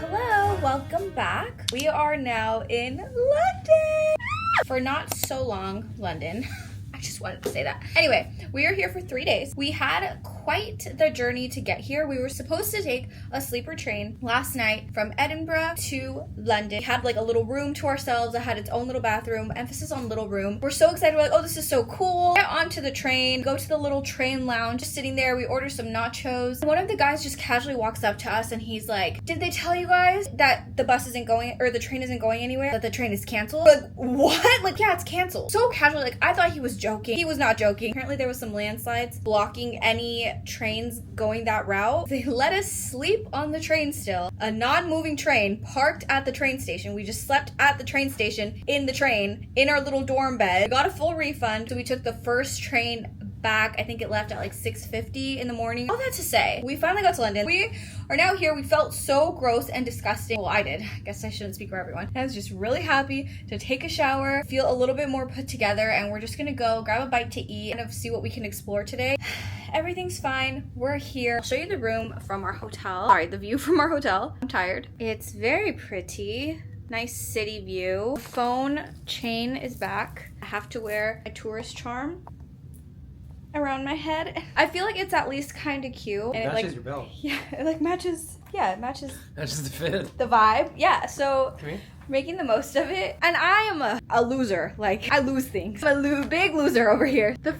Hello, welcome back. We are now in London for not so long London. I just wanted to say that. Anyway, we are here for 3 days. We had quite the journey to get here. We were supposed to take a sleeper train last night from Edinburgh to London. We had like a little room to ourselves. It had its own little bathroom, emphasis on little room. We're so excited. We're like, oh, this is so cool. Get onto the train, go to the little train lounge, just sitting there. We order some nachos. One of the guys just casually walks up to us and he's like, did they tell you guys that the bus isn't going, or the train isn't going anywhere? That the train is canceled? Like, what? Like, yeah, it's canceled. So casually, like, I thought he was joking. He was not joking. Apparently there was some landslides blocking any trains going that route. They let us sleep on the train still. A non-moving train parked at the train station. We just slept at the train station in the train in our little dorm bed. We got a full refund. So we took the first train back. I think it left at like 6:50 in the morning. All that to say, we finally got to London. We are now here. We felt so gross and disgusting. Well, I did. I guess I shouldn't speak for everyone. I was just really happy to take a shower, feel a little bit more put together, and we're just gonna go grab a bite to eat and see what we can explore today. Everything's fine. We're here. I'll show you the room from our hotel. Sorry, the view from our hotel. I'm tired. It's very pretty. Nice city view. Phone chain is back. I have to wear a tourist charm around my head. I feel like it's at least kind of cute. And matches your belt. Yeah, it like matches. Yeah, it matches. Matches the fit. The vibe. Yeah, so Come here. making the most of it. And I am a loser. Like, I lose things. I'm a big loser over here. The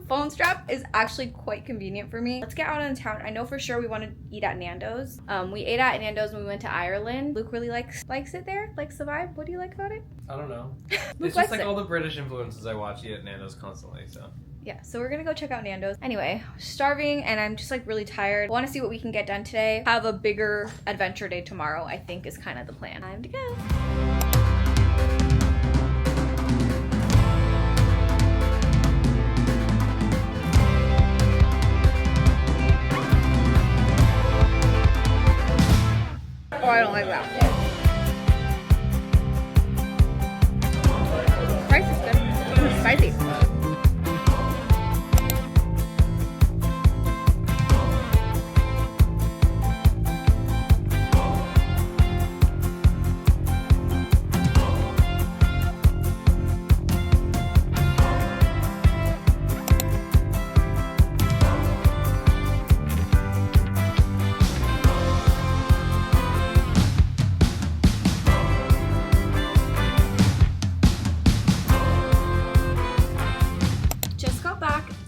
phone strap is actually quite convenient for me. Let's get out of town. I know for sure we want to eat at Nando's. We ate at Nando's when we went to Ireland. Luke really likes it there. Likes the vibe. What do you like about it? I don't know. Luke It's just likes like it. all the British influences I watch eat at Nando's constantly, so. Yeah, so we're gonna go check out Nando's. Anyway, starving and I'm just like really tired. I want to see what we can get done today. Have a bigger adventure day tomorrow, I think is kind of the plan. Time to go. Oh, I don't like that. Rice is good. It's spicy.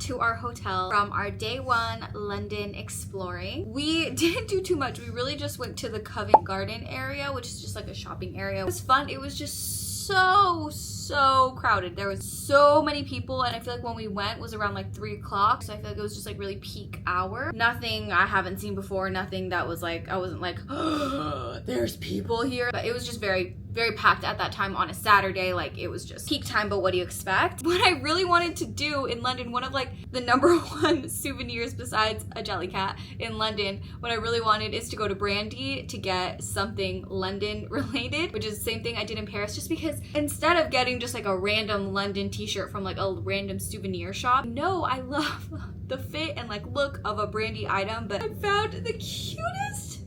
To our hotel from our day one London exploring. We didn't do too much. We really just went to the Covent Garden area, which is just like a shopping area. It was fun. It was just so crowded. There was so many people, and I feel like when we went was around like 3 o'clock, so I feel like it was just like really peak hour. Nothing I haven't seen before, nothing that was like, I wasn't like, oh, there's people here, but it was just very packed at that time on a Saturday. Like, it was just peak time, but what do you expect? What I really wanted to do in London, one of like the #1 souvenirs besides a Jellycat in London, what I really wanted is to go to Brandy to get something London related, which is the same thing I did in Paris, just because instead of getting just like a random London t-shirt from like a random souvenir shop, no, I love the fit and like look of a Brandy item, but I found the cutest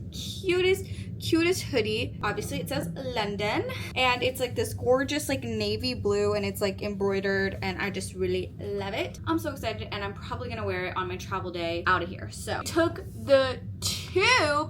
hoodie. Obviously it says London, and it's like this gorgeous like navy blue, and it's like embroidered, and I just really love it. I'm so excited, and I'm probably gonna wear it on my travel day out of here. So I took the tube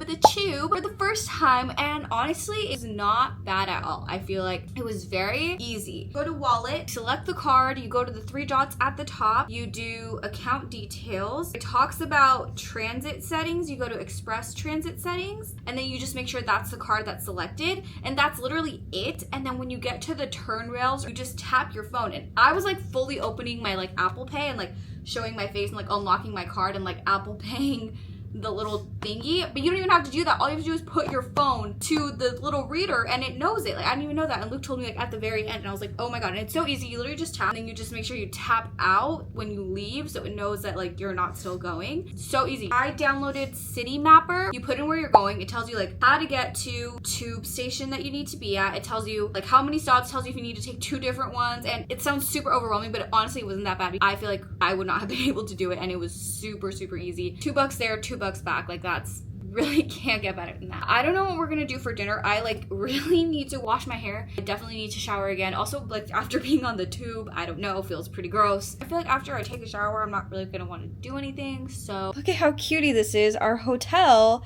for the first time, and honestly it's not bad at all. I feel like it was very easy. Go to wallet, select the card, you go to the 3 dots at the top, you do account details. It talks about transit settings, you go to express transit settings, and then you just make sure that's the card that's selected, and that's literally it. And then when you get to the turn rails, you just tap your phone. And I was like fully opening my like Apple Pay and like showing my face and like unlocking my card and like Apple Paying the little thingy, but you don't even have to do that. All you have to do is put your phone to the little reader and it knows it. Like, I didn't even know that, and Luke told me like at the very end, and I was like, oh my god. And it's so easy. You literally just tap, and then you just make sure you tap out when you leave, so it knows that like you're not still going. So easy. I downloaded City Mapper. You put in where you're going, it tells you like how to get to tube station that you need to be at. It tells you like how many stops, tells you if you need to take 2 different ones, and it sounds super overwhelming, but honestly it wasn't that bad. I feel like I would not have been able to do it, and it was super easy. $2 there, $2 back. Like, that's really can't get better than that. I don't know what we're gonna do for dinner. I like really need to wash my hair. I definitely need to shower again. Also, like after being on the tube, I don't know, feels pretty gross. I feel like after I take a shower, I'm not really gonna want to do anything. So look at how cutie this is. Our hotel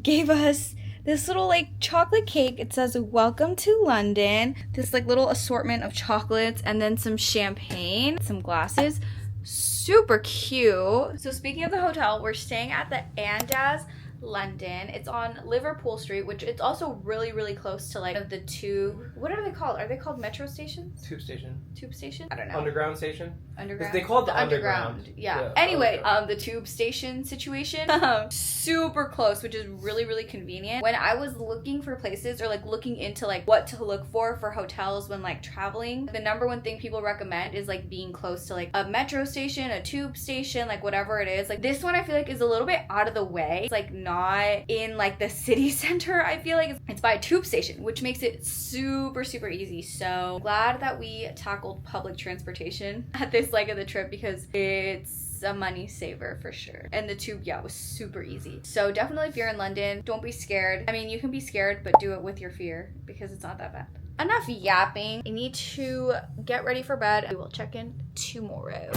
gave us this little like chocolate cake. It says welcome to London. This like little assortment of chocolates and then some champagne, some glasses. Super cute. So speaking of the hotel, we're staying at the Andaz London. It's on Liverpool Street, which it's also really close to like the tube. What are they called? Are they called metro stations? Tube station. Tube station? I don't know. Underground station? Underground. They call it the underground. Yeah. Anyway, the tube station situation. Super close, which is really convenient. When I was looking for places or like looking into like what to look for hotels when like traveling, the number one thing people recommend is like being close to like a metro station, a tube station, like whatever it is. Like this one I feel like is a little bit out of the way. It's like not in like the city center. I feel like it's by a tube station, which makes it super easy. So glad that we tackled public transportation at this leg of the trip because it's a money saver for sure. And the tube, yeah, was super easy. So definitely if you're in London, don't be scared. I mean, you can be scared, but do it with your fear because it's not that bad. Enough yapping. I need to get ready for bed. We will check in tomorrow.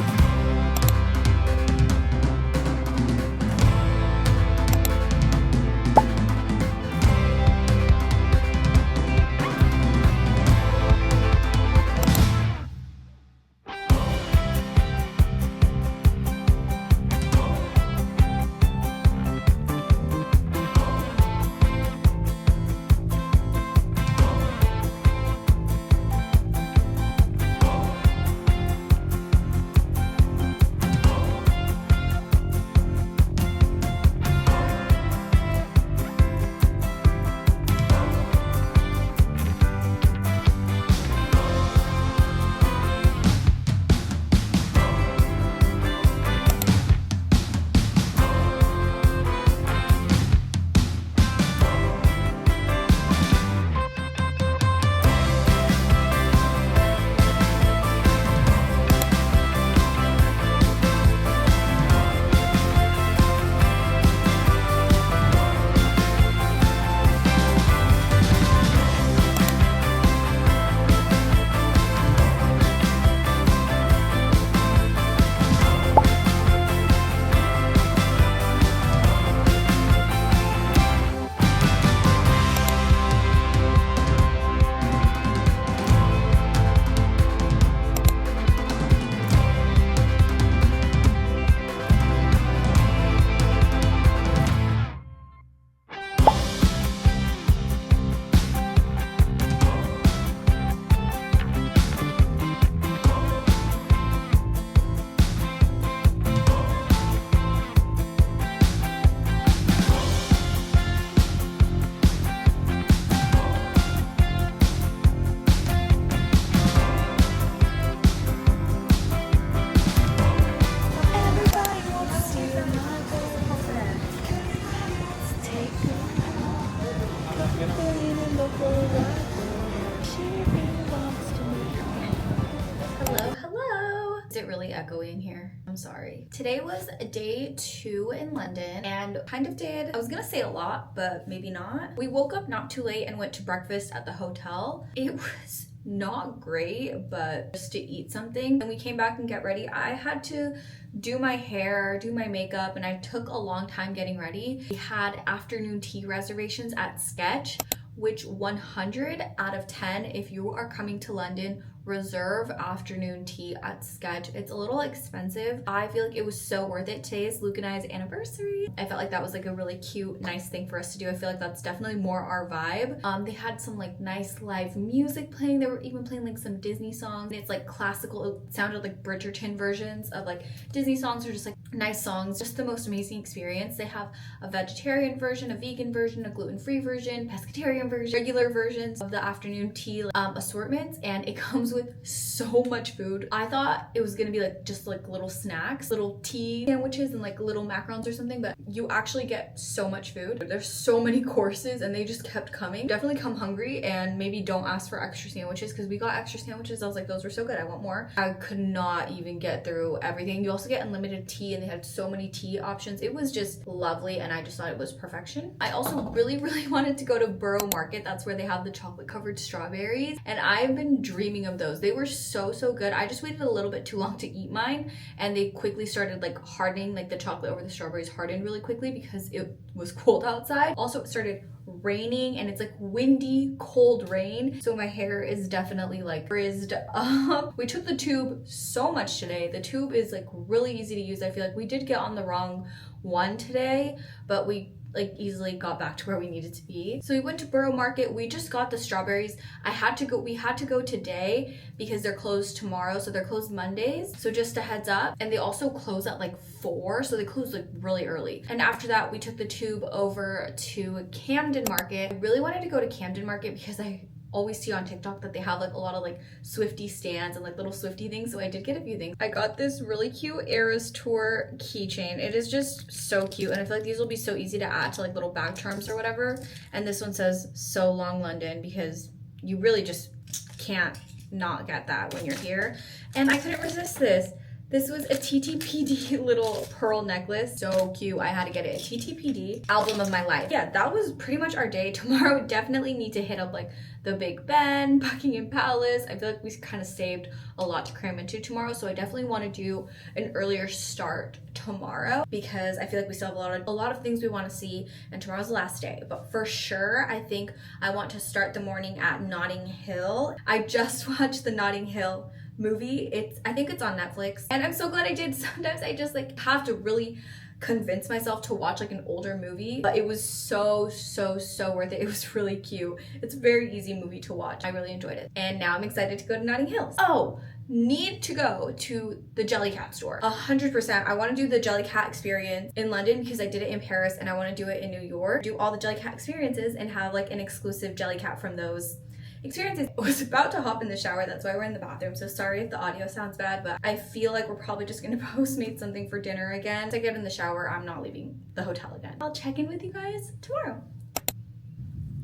Hello. Is it really echoing here? I'm sorry. Today was day 2 in London and kind of did, I was gonna say a lot, but maybe not. We woke up not too late and went to breakfast at the hotel. It was not great, but just to eat something. And we came back and get ready. I had to do my hair, do my makeup, and I took a long time getting ready. We had afternoon tea reservations at Sketch, which 100 out of 10, if you are coming to London, reserve afternoon tea at Sketch. It's a little expensive. I feel like it was so worth it. Today is Luke and I's anniversary. I felt like that was like a really cute, nice thing for us to do. I feel like that's definitely more our vibe. They had some like nice live music playing. They were even playing like some Disney songs. It's like classical. It sounded like Bridgerton versions of like Disney songs or just like nice songs. Just the most amazing experience. They have a vegetarian version, a vegan version, a gluten-free version, pescatarian version, regular versions of the afternoon tea assortments, and it comes with with so much food. I thought it was gonna be like just like little snacks, little tea sandwiches and like little macarons or something, but you actually get so much food. There's so many courses and they just kept coming. Definitely come hungry and maybe don't ask for extra sandwiches because we got extra sandwiches. I was like, those were so good, I want more. I could not even get through everything. You also get unlimited tea and they had so many tea options. It was just lovely and I just thought it was perfection. I also really wanted to go to Borough Market. That's where they have the chocolate covered strawberries and I've been dreaming of those. They were so good. I just waited a little bit too long to eat mine and they quickly started like hardening, like the chocolate over the strawberries hardened really quickly because it was cold outside. Also, it started raining and it's like windy, cold rain. So my hair is definitely like frizzed up. We took the tube so much today. The tube is like really easy to use. I feel like we did get on the wrong one today, but we like easily got back to where we needed to be. So we went to Borough Market. We just got the strawberries. We had to go today because they're closed tomorrow. So they're closed Mondays. So just a heads up. And they also close at like 4. So they close like really early. And after that, we took the tube over to Camden Market. I really wanted to go to Camden Market because I always see on TikTok that they have like a lot of like Swiftie stands and like little Swiftie things, so I did get a few things. I got this really cute Eras Tour keychain. It is just so cute and I feel like these will be so easy to add to like little bag charms or whatever. And this one says "So Long London" because you really just can't not get that when you're here. And I couldn't resist this. This was a TTPD little pearl necklace. So cute. I had to get it. A TTPD album of my life. Yeah, that was pretty much our day. Tomorrow, definitely need to hit up like the Big Ben, Buckingham Palace. I feel like we kind of saved a lot to cram into tomorrow. So I definitely want to do an earlier start tomorrow because I feel like we still have a lot of things we want to see and tomorrow's the last day. But for sure, I think I want to start the morning at Notting Hill. I just watched the Notting Hill movie. I think it's on Netflix and I'm so glad I did. Sometimes I just like have to really convince myself to watch like an older movie, but it was so worth it. It was really cute. It's a very easy movie to watch. I really enjoyed it and now I'm excited to go to Notting Hill. Oh, need to go to the Jellycat store 100%. I want to do the Jellycat experience in London because I did it in Paris and I want to do it in New York, do all the Jellycat experiences and have like an exclusive Jellycat from those experiences. I was about to hop in the shower, that's why we're in the bathroom, so sorry if the audio sounds bad, but I feel like we're probably just gonna Postmate something for dinner again. Once I get in the shower, I'm not leaving the hotel again. I'll check in with you guys tomorrow.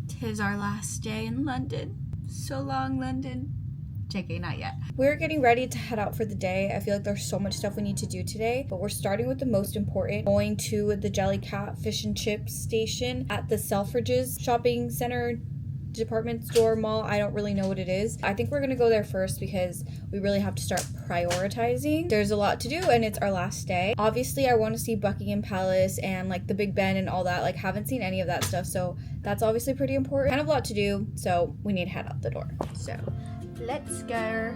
'Tis our last day in London. So long, London. JK, not yet. We're getting ready to head out for the day. I feel like there's so much stuff we need to do today, but we're starting with the most important, going to the Jellycat Fish and Chips station at the Selfridges shopping center, department store, mall. I don't really know what it is. I think we're gonna go there first because we really have to start prioritizing. There's a lot to do and it's our last day. Obviously, I want to see Buckingham Palace and like the Big Ben and all that. Like, haven't seen any of that stuff, so that's obviously pretty important. Kind of a lot to do, so we need to head out the door. So let's go.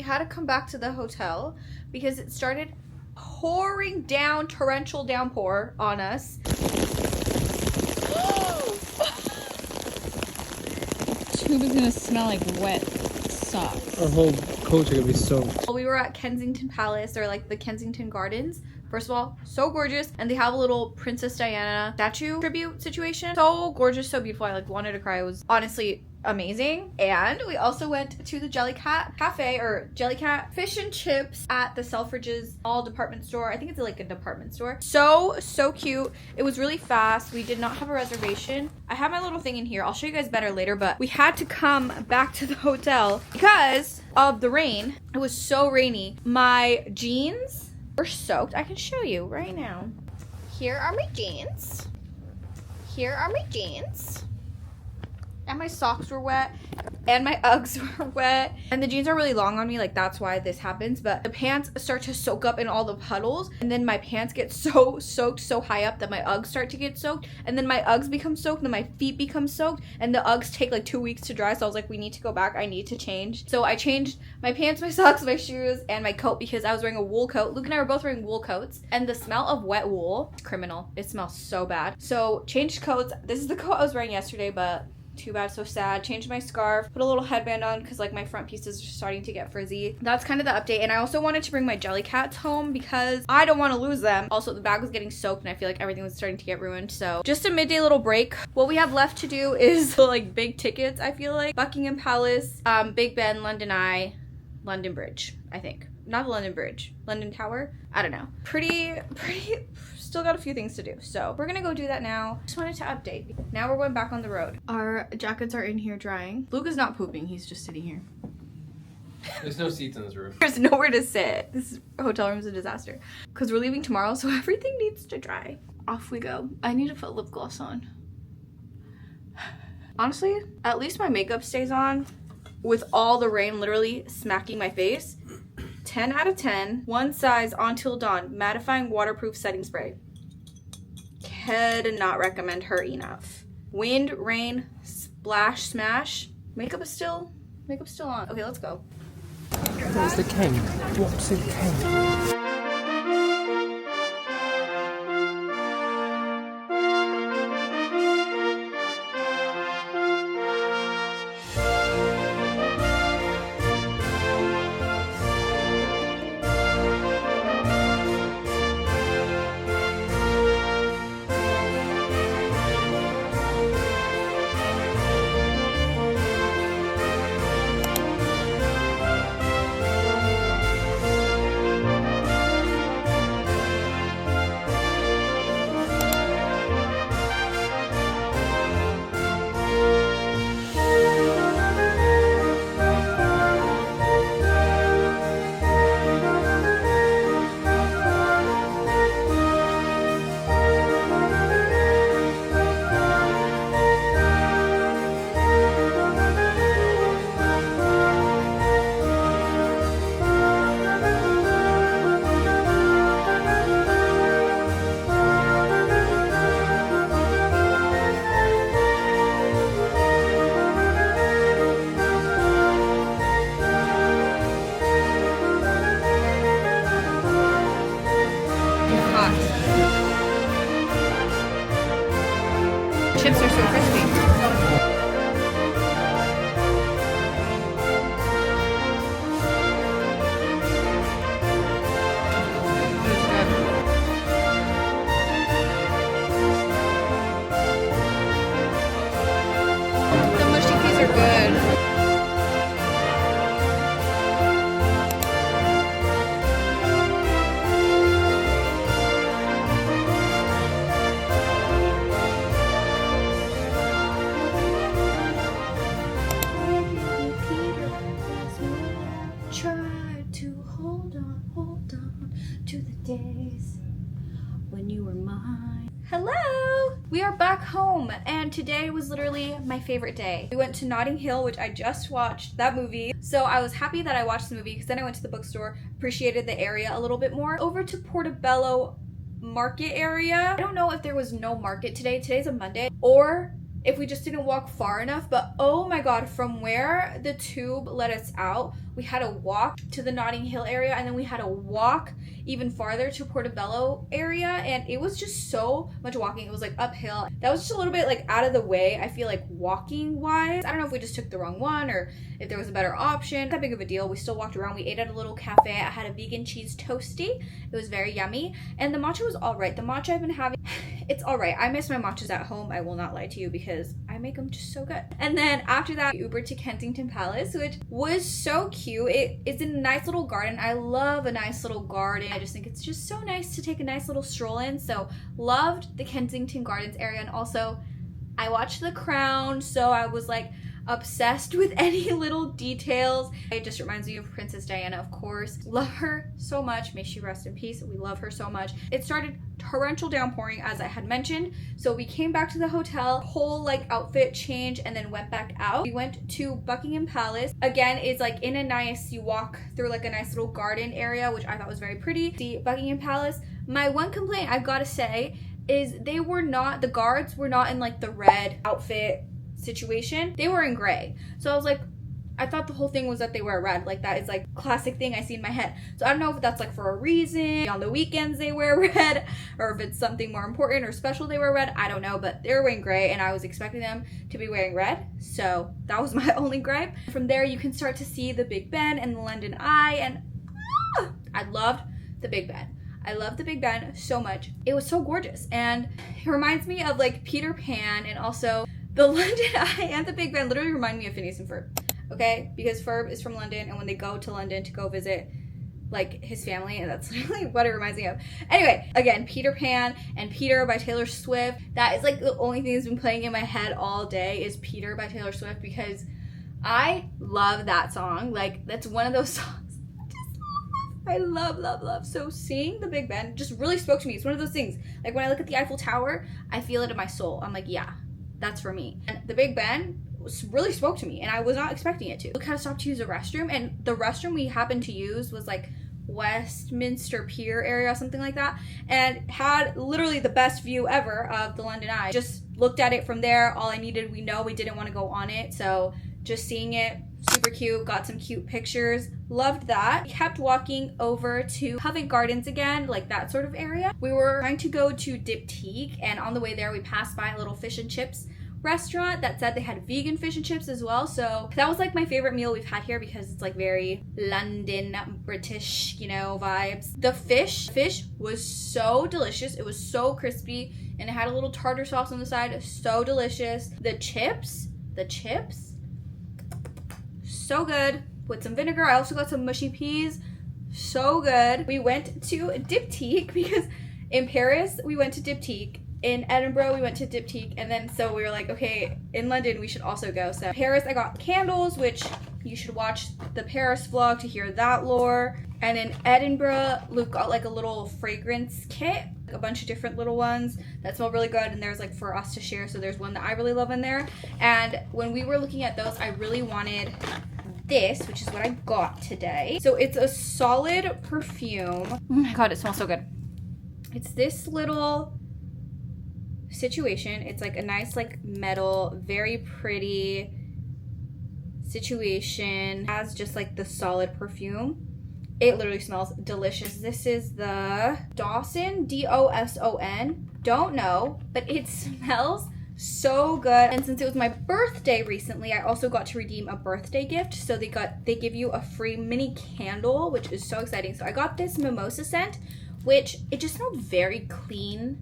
Had to come back to the hotel because it started pouring down, torrential downpour on us. Tube is gonna smell like wet socks. Our whole coach is gonna be soaked. We were at Kensington Palace, or like the Kensington Gardens. First of all, so gorgeous, and they have a little Princess Diana statue tribute situation. So gorgeous, so beautiful. I like wanted to cry. It was honestly amazing. And we also went to the Jellycat Cafe, or Jellycat Fish and Chips at the Selfridges Mall department store. I think it's like a department store. So cute. It was really fast. We did not have a reservation. I have my little thing in here. I'll show you guys better later, but we had to come back to the hotel because of the rain. It was so rainy. My jeans were soaked. I can show you right now. Here are my jeans. Here are my jeans. And my socks were wet. And my Uggs were wet. And the jeans are really long on me, like that's why this happens. But the pants start to soak up in all the puddles. And then my pants get so soaked so high up that my Uggs start to get soaked. And then my Uggs become soaked, and then my feet become soaked. And the Uggs take like 2 weeks to dry. So I was like, we need to go back. I need to change. So I changed my pants, my socks, my shoes, and my coat because I was wearing a wool coat. Luke and I were both wearing wool coats. And the smell of wet wool, criminal. It smells so bad. So changed coats. This is the coat I was wearing yesterday, but too bad, so sad. Changed my scarf, put a little headband on because like my front pieces are starting to get frizzy. That's kind of the update. And I also wanted to bring my Jellycats home because I don't want to lose them. Also, the bag was getting soaked and I feel like everything was starting to get ruined. So just a midday little break. What we have left to do is like big tickets, I feel like. Buckingham Palace, Big Ben, London Eye, London Bridge, I think. Not the London Bridge, London Tower. I don't know. Pretty, still got a few things to do. So we're gonna go do that now. Just wanted to update. Now we're going back on the road. Our jackets are in here drying. Luke is not pooping, he's just sitting here. There's no seats in this room. There's nowhere to sit. This hotel room is a disaster. Because we're leaving tomorrow, so everything needs to dry. Off we go. I need to put lip gloss on. Honestly, at least my makeup stays on with all the rain literally smacking my face. 10 out of 10. One size Until Dawn mattifying waterproof setting spray. Cannot recommend her enough. Wind, rain, splash, smash. Makeup is still on. Okay, let's go. Where's the king? What's in king? Chips are so crispy. The mushy peas are good. Try to hold on to the days when you were mine. Hello! We are back home, and today was literally my favorite day. We went to Notting Hill, which I just watched that movie, so I was happy that I watched the movie because then I went to the bookstore, appreciated the area a little bit more. Over to Portobello Market area. I don't know if there was no market today. Today's a Monday, or if we just didn't walk far enough, but oh my god, from where the tube let us out, we had to walk to the Notting Hill area, and then we had to walk even farther to Portobello area, and it was just so much walking. It was like uphill. That was just a little bit like out of the way, I feel like, walking wise. I don't know if we just took the wrong one or if there was a better option. Not that big of a deal. We still walked around. We ate at a little cafe. I had a vegan cheese toasty. It was very yummy, and the matcha was all right. The matcha I've been having, it's all right. I miss my matchas at home, I will not lie to you, because because I make them just so good. And then after that, we Ubered to Kensington Palace, which was so cute. It's in a nice little garden. I love a nice little garden. I just think it's just so nice to take a nice little stroll in. So loved the Kensington Gardens area. And also I watched The Crown, so I was like obsessed with any little details. It just reminds me of Princess Diana, of course. Love her so much. May she rest in peace. We love her so much. It started torrential downpouring, as I had mentioned, so we came back to the hotel, whole like outfit change, and then went back out. We went to Buckingham Palace. Again, it's like in a nice, you walk through like a nice little garden area, which I thought was very pretty. The Buckingham Palace. My one complaint I've got to say is the guards were not in like the red outfit situation. They were in gray. So I was like, I thought the whole thing was that they wear red. Like that is like classic thing I see in my head. So I don't know if that's like for a reason. On the weekends they wear red, or if it's something more important or special they wear red. I don't know, but they were wearing gray and I was expecting them to be wearing red. So that was my only gripe. From there you can start to see the Big Ben and the London Eye, and I loved the Big Ben. I love the Big Ben so much. It was so gorgeous, and it reminds me of like Peter Pan, and also the London Eye and the Big Ben literally remind me of Phineas and Ferb, okay? Because Ferb is from London, and when they go to London to go visit like his family, and that's literally what it reminds me of. Anyway, again, Peter Pan and Peter by Taylor Swift. That is like the only thing that's been playing in my head all day is Peter by Taylor Swift, because I love that song. Like that's one of those songs I love. So seeing the Big Ben just really spoke to me. It's one of those things. Like when I look at the Eiffel Tower, I feel it in my soul. I'm like, yeah, that's for me. And the Big Ben really spoke to me, and I was not expecting it to. We kind of stopped to use a restroom, and the restroom we happened to use was like Westminster Pier area, something like that, and had literally the best view ever of the London Eye. Just looked at it from there. All I needed, we didn't want to go on it, so just seeing it, super cute. Got some cute pictures. Loved that. We kept walking over to Covent Gardens again, like that sort of area. We were trying to go to Diptyque, and on the way there we passed by a little fish and chips restaurant that said they had vegan fish and chips as well. So that was like my favorite meal we've had here, because it's like very London British, you know, vibes. The fish was so delicious. It was so crispy, and it had a little tartar sauce on the side. So delicious. The chips, so good, with some vinegar. I also got some mushy peas. So good. We went to Diptyque because in Paris we went to Diptyque. In Edinburgh we went to Diptyque, and then so we were like, okay, in London we should also go. So Paris, I got candles, which you should watch the Paris vlog to hear that lore. And in Edinburgh, Luke got like a little fragrance kit, like a bunch of different little ones that smell really good, and there's like for us to share. So there's one that I really love in there. And when we were looking at those, I really wanted this, which is what I got today. So it's a solid perfume. Oh my god, it smells so good. It's this little situation. It's like a nice like metal, very pretty situation. It has just like the solid perfume. It literally smells delicious. This is the Dawson, D-O-S-O-N. Don't know, but it smells so good. And since it was my birthday recently, I also got to redeem a birthday gift. So they give you a free mini candle, which is so exciting. So I got this mimosa scent, which it just smelled very clean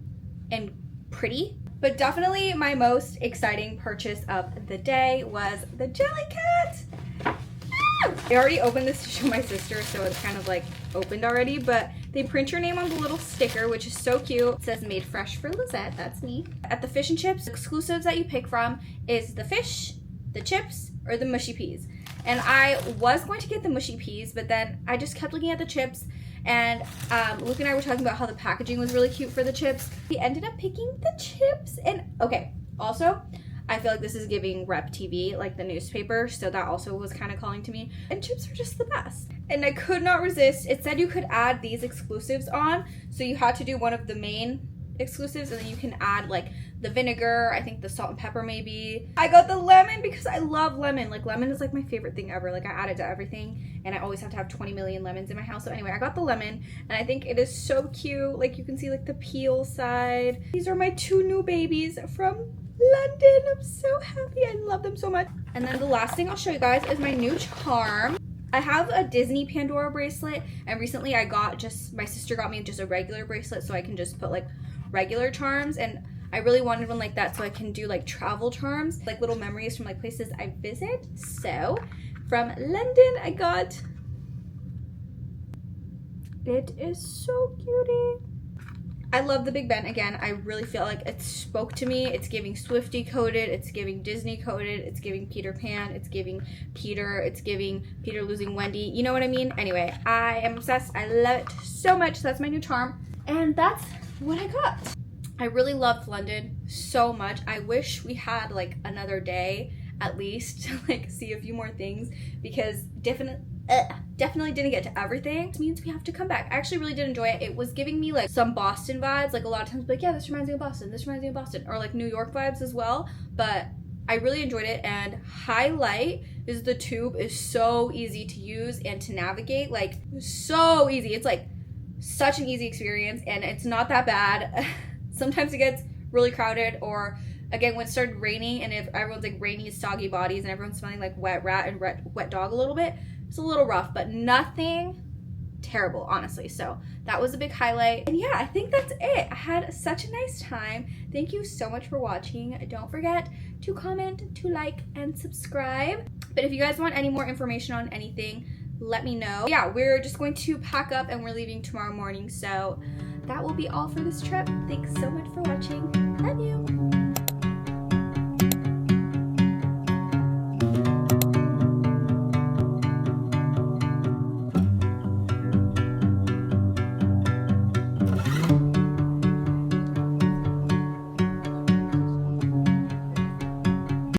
and pretty. But definitely my most exciting purchase of the day was the Jellycat. I already opened this to show my sister, so it's kind of like opened already, but they print your name on the little sticker, which is so cute. It says made fresh for Lizette, that's me. At the fish and chips, exclusives that you pick from is the fish, the chips, or the mushy peas. And I was going to get the mushy peas, but then I just kept looking at the chips, and Luke and I were talking about how the packaging was really cute for the chips. We ended up picking the chips, and okay, also, I feel like this is giving Rep TV, like the newspaper, so that also was kind of calling to me. And chips are just the best. And I could not resist. It said you could add these exclusives on, so you had to do one of the main exclusives, and then you can add like the vinegar, I think the salt and pepper maybe. I got the lemon because I love lemon. Like lemon is like my favorite thing ever. Like I add it to everything, and I always have to have 20 million lemons in my house. So anyway, I got the lemon, and I think it is so cute. Like you can see like the peel side. These are my two new babies from London. I'm so happy. I love them so much. And then the last thing I'll show you guys is my new charm. I have a Disney Pandora bracelet, and recently my sister got me just a regular bracelet so I can just put like regular charms, and I really wanted one like that so I can do like travel charms, like little memories from like places I visit. So from London, I got, it is so cutie. I love the Big Ben. Again, I really feel like it spoke to me. It's giving Swiftie coded, it's giving Disney coded, it's giving Peter Pan, it's giving Peter, it's giving Peter losing Wendy. You know what I mean? Anyway, I am obsessed. I love it so much. So that's my new charm. And that's what I got. I really loved London so much. I wish we had like another day at least to like see a few more things, because definitely didn't get to everything. This means we have to come back. I actually really did enjoy it. It was giving me like some Boston vibes. Like a lot of times, like, yeah, this reminds me of Boston. This reminds me of Boston. Or like New York vibes as well. But I really enjoyed it. And highlight is the tube is so easy to use and to navigate. Like so easy. It's like such an easy experience, and it's not that bad. Sometimes it gets really crowded, or again, when it started raining and if everyone's like rainy, soggy bodies and everyone's smelling like wet rat and wet dog a little bit, it's a little rough, but nothing terrible, honestly. So that was a big highlight. And yeah, I think that's it. I had such a nice time. Thank you so much for watching. Don't forget to comment, to like, and subscribe. But if you guys want any more information on anything, let me know. Yeah, we're just going to pack up and we're leaving tomorrow morning. So that will be all for this trip. Thanks so much for watching. Love you.